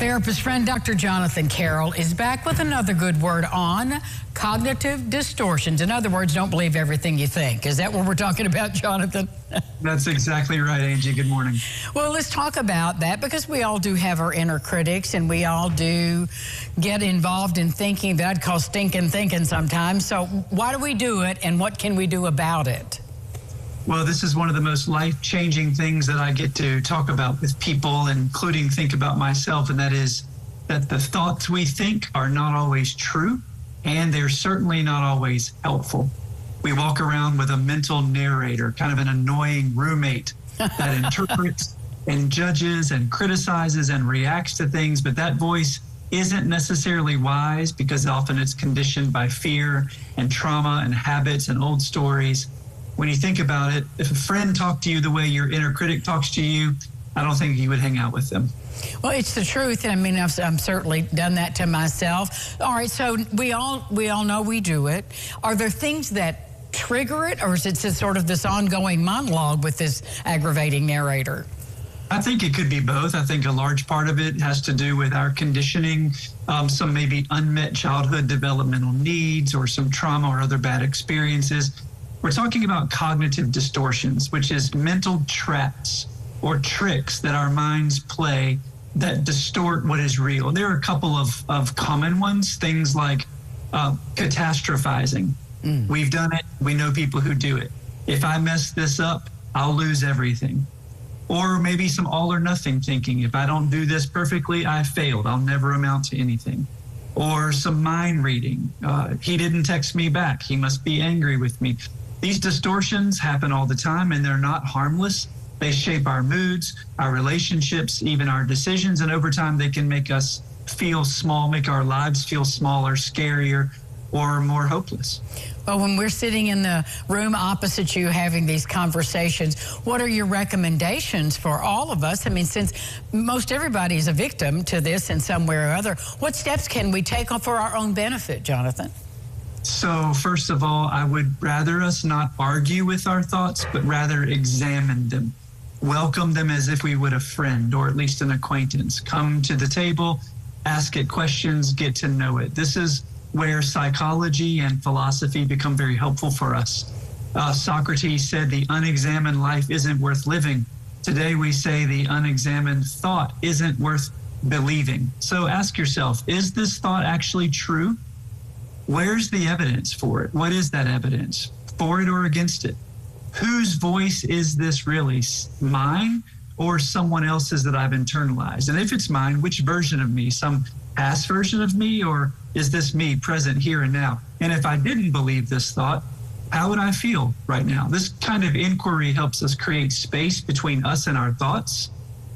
Therapist friend Dr. Jonathan Carroll is back with another good word on cognitive distortions. In other words, don't believe everything you think. Is that what we're talking about, Jonathan? That's exactly right, Angie. Good morning. Well, let's talk about that because we all do have our inner critics and we all do get involved in thinking that I'd call stinking thinking sometimes. So why do we do it and what can we do about it? Well, this is one of the most life-changing things that I get to talk about with people, including think about myself, and that is that the thoughts we think are not always true, and they're certainly not always helpful. We walk around with a mental narrator, kind of an annoying roommate that interprets and judges and criticizes and reacts to things, but that voice isn't necessarily wise because often it's conditioned by fear and trauma and habits and old stories. When you think about it, if a friend talked to you the way your inner critic talks to you, I don't think you would hang out with them. Well, it's the truth. I mean, I've certainly done that to myself. All right, so we all know we do it. Are there things that trigger it, or is it just sort of this ongoing monologue with this aggravating narrator? I think it could be both. I think a large part of it has to do with our conditioning, some maybe unmet childhood developmental needs or some trauma or other bad experiences. We're talking about cognitive distortions, which is mental traps or tricks that our minds play that distort what is real. And there are a couple of common ones, things like catastrophizing. We've done it. We know people who do it. If I mess this up, I'll lose everything. Or maybe some all or nothing thinking. If I don't do this perfectly, I failed. I'll never amount to anything. Or some mind reading. He didn't text me back. He must be angry with me. These distortions happen all the time, and they're not harmless. They shape our moods, our relationships, even our decisions, and over time they can make us feel small, make our lives feel smaller, scarier, or more hopeless. Well, when we're sitting in the room opposite you having these conversations, what are your recommendations for all of us? I mean, since most everybody is a victim to this in some way or other, what steps can we take for our own benefit, Jonathan? So first of all, I would rather us not argue with our thoughts, but rather examine them. Welcome them as if we would a friend or at least an acquaintance. Come to the table, ask it questions, get to know it. This is where psychology and philosophy become very helpful for us. Socrates said the unexamined life isn't worth living. Today we say the unexamined thought isn't worth believing. So ask yourself, is this thought actually true? Where's the evidence for it? What is that evidence? For it or against it? Whose voice is this really? Mine or someone else's that I've internalized? And if it's mine, which version of me? Some past version of me, or is this me present here and now? And if I didn't believe this thought, how would I feel right now? This kind of inquiry helps us create space between us and our thoughts.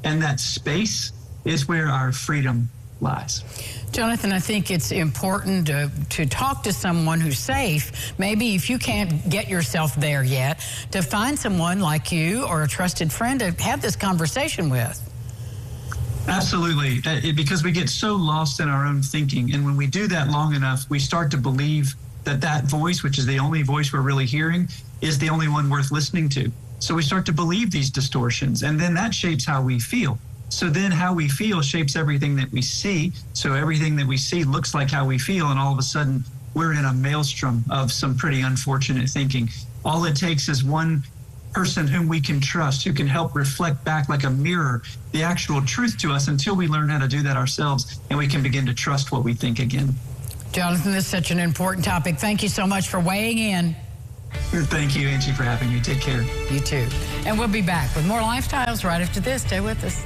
And that space is where our freedom lies. Jonathan, I think it's important to talk to someone who's safe. Maybe if you can't get yourself there yet, to find someone like you or a trusted friend to have this conversation with. Absolutely, because we get so lost in our own thinking. And when we do that long enough, we start to believe that that voice, which is the only voice we're really hearing, is the only one worth listening to. So we start to believe these distortions, and then that shapes how we feel. So then how we feel shapes everything that we see. So everything that we see looks like how we feel, and all of a sudden we're in a maelstrom of some pretty unfortunate thinking. All it takes is one person whom we can trust, who can help reflect back like a mirror the actual truth to us until we learn how to do that ourselves, and we can begin to trust what we think again. Jonathan, this is such an important topic. Thank you so much for weighing in. Thank you, Angie, for having me. Take care. You too. And we'll be back with more Lifestyles right after this. Stay with us.